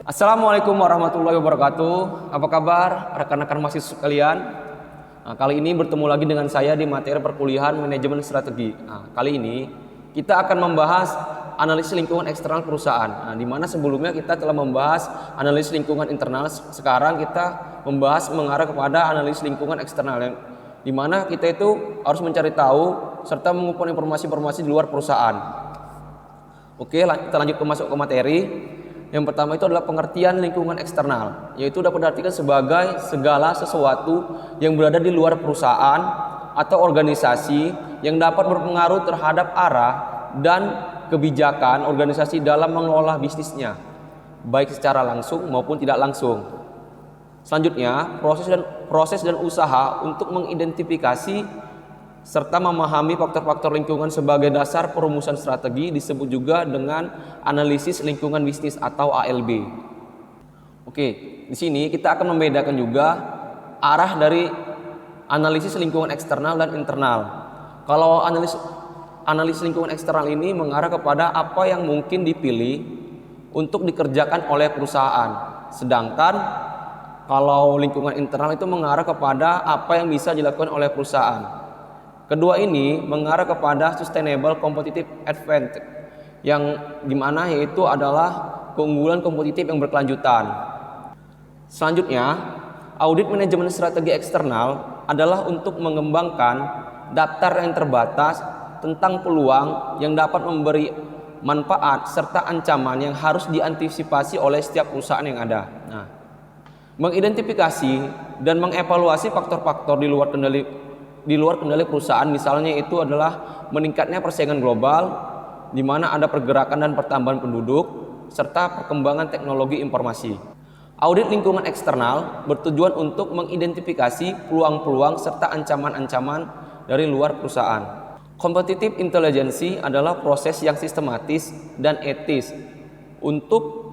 Assalamualaikum warahmatullahi wabarakatuh. Apa kabar rekan-rekan mahasiswa sekalian? Kali ini bertemu lagi dengan saya di materi perkuliahan manajemen strategi. Kali ini kita akan membahas analisis lingkungan eksternal perusahaan. Di mana sebelumnya kita telah membahas analisis lingkungan internal. Sekarang kita membahas mengarah kepada analisis lingkungan eksternal, yang di mana kita itu harus mencari tahu serta mengumpulkan informasi-informasi di luar perusahaan. Oke, kita lanjut masuk ke materi. Yang pertama itu adalah pengertian lingkungan eksternal, yaitu dapat diartikan sebagai segala sesuatu yang berada di luar perusahaan atau organisasi yang dapat berpengaruh terhadap arah dan kebijakan organisasi dalam mengelola bisnisnya, baik secara langsung maupun tidak langsung. Selanjutnya, proses dan usaha untuk mengidentifikasi serta memahami faktor-faktor lingkungan sebagai dasar perumusan strategi disebut juga dengan analisis lingkungan bisnis atau ALB. Oke, di sini kita akan membedakan juga arah dari analisis lingkungan eksternal dan internal. Kalau analisis lingkungan eksternal ini mengarah kepada apa yang mungkin dipilih untuk dikerjakan oleh perusahaan. Sedangkan kalau lingkungan internal itu mengarah kepada apa yang bisa dilakukan oleh perusahaan. Kedua ini mengarah kepada sustainable competitive advantage, yang dimana yaitu adalah keunggulan kompetitif yang berkelanjutan. Selanjutnya, audit manajemen strategi eksternal adalah untuk mengembangkan daftar yang terbatas tentang peluang yang dapat memberi manfaat serta ancaman yang harus diantisipasi oleh setiap perusahaan yang ada. Mengidentifikasi dan mengevaluasi faktor-faktor di luar kendali perusahaan, misalnya itu adalah meningkatnya persaingan global, di mana ada pergerakan dan pertambahan penduduk, serta perkembangan teknologi informasi. Audit lingkungan eksternal bertujuan untuk mengidentifikasi peluang-peluang serta ancaman-ancaman dari luar perusahaan. Competitive intelligence adalah proses yang sistematis dan etis untuk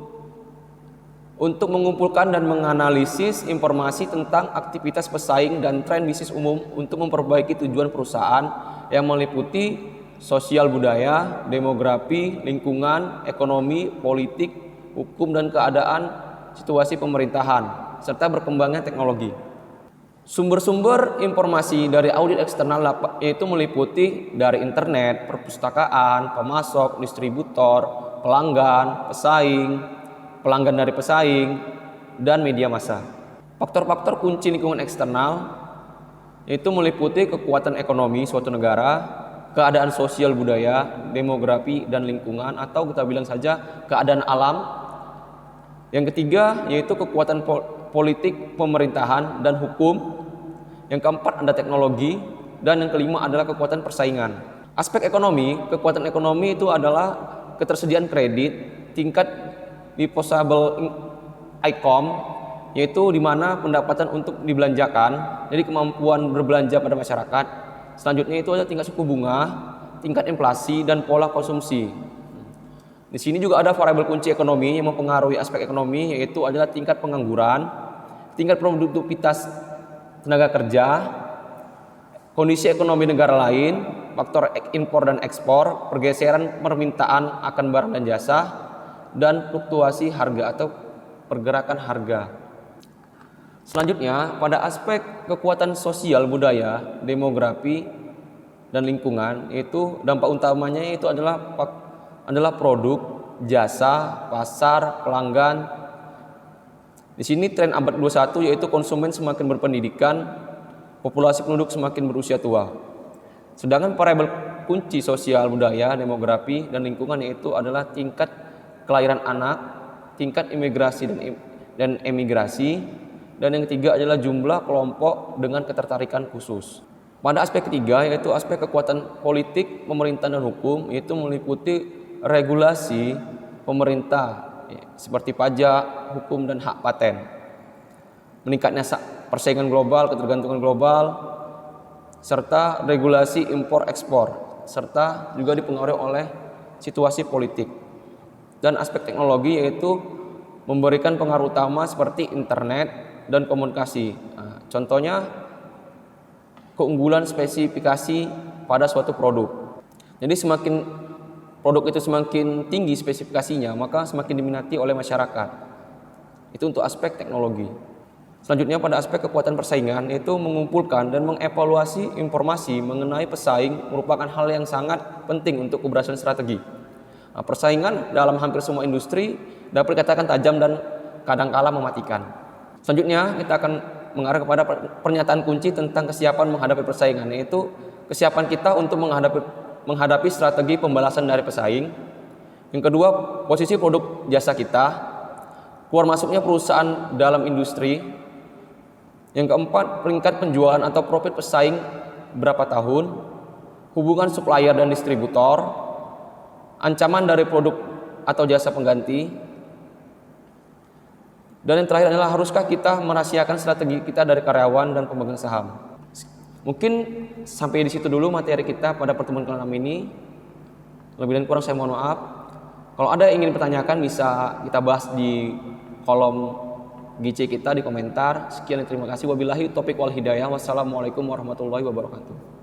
mengumpulkan dan menganalisis informasi tentang aktivitas pesaing dan tren bisnis umum untuk memperbaiki tujuan perusahaan yang meliputi sosial budaya, demografi, lingkungan, ekonomi, politik, hukum dan keadaan situasi pemerintahan, serta berkembangnya teknologi. Sumber-sumber informasi dari audit eksternal yaitu meliputi dari internet, perpustakaan, pemasok, distributor, pelanggan, pelanggan dari pesaing, dan media massa. Faktor-faktor kunci lingkungan eksternal yaitu meliputi kekuatan ekonomi suatu negara, keadaan sosial budaya, demografi, dan lingkungan, atau kita bilang saja keadaan alam. Yang ketiga yaitu kekuatan politik, pemerintahan, dan hukum. Yang keempat ada teknologi, dan yang kelima adalah kekuatan persaingan. Aspek ekonomi, kekuatan ekonomi itu adalah ketersediaan kredit, tingkat disposable income, yaitu di mana pendapatan untuk dibelanjakan, jadi kemampuan berbelanja pada masyarakat. Selanjutnya itu ada tingkat suku bunga, tingkat inflasi, dan pola konsumsi. Di sini juga ada variabel kunci ekonomi yang mempengaruhi aspek ekonomi, yaitu adalah tingkat pengangguran, tingkat produktivitas tenaga kerja, kondisi ekonomi negara lain, faktor impor dan ekspor, pergeseran permintaan akan barang dan jasa, dan fluktuasi harga atau pergerakan harga. Selanjutnya, pada aspek kekuatan sosial budaya, demografi, dan lingkungan, itu dampak utamanya itu adalah produk, jasa, pasar, pelanggan. Di sini tren abad 21 yaitu konsumen semakin berpendidikan, populasi penduduk semakin berusia tua. Sedangkan variabel kunci sosial budaya, demografi, dan lingkungan yaitu adalah tingkat kelahiran anak, tingkat imigrasi dan emigrasi, dan yang ketiga adalah jumlah kelompok dengan ketertarikan khusus. Pada aspek ketiga yaitu aspek kekuatan politik, pemerintahan, dan hukum, yaitu meliputi regulasi pemerintah seperti pajak, hukum, dan hak paten. Meningkatnya persaingan global, ketergantungan global, serta regulasi impor ekspor, serta juga dipengaruhi oleh situasi politik. Dan aspek teknologi yaitu memberikan pengaruh utama seperti internet dan komunikasi. Contohnya keunggulan spesifikasi pada suatu produk. Jadi semakin produk itu semakin tinggi spesifikasinya, maka semakin diminati oleh masyarakat. Itu untuk aspek teknologi. Selanjutnya pada aspek kekuatan persaingan, yaitu mengumpulkan dan mengevaluasi informasi mengenai pesaing merupakan hal yang sangat penting untuk keberhasilan strategi. Nah, persaingan dalam hampir semua industri dapat dikatakan tajam dan kadangkala mematikan. Selanjutnya kita akan mengarah kepada pernyataan kunci tentang kesiapan menghadapi persaingan, yaitu kesiapan kita untuk menghadapi strategi pembalasan dari pesaing. Yang kedua, posisi produk jasa kita, keluar masuknya perusahaan dalam industri. Yang keempat, peringkat penjualan atau profit pesaing berapa tahun, hubungan supplier dan distributor, ancaman dari produk atau jasa pengganti, dan yang terakhir adalah haruskah kita merahasiakan strategi kita dari karyawan dan pemegang saham. Mungkin sampai di situ dulu materi kita pada pertemuan kali ini. Lebih dan kurang saya mohon maaf. Kalau ada yang ingin dipertanyakan bisa kita bahas di kolom GC kita di komentar. Sekian dan terima kasih. Wabillahi taufiq wal hidayah. Wassalamualaikum warahmatullahi wabarakatuh.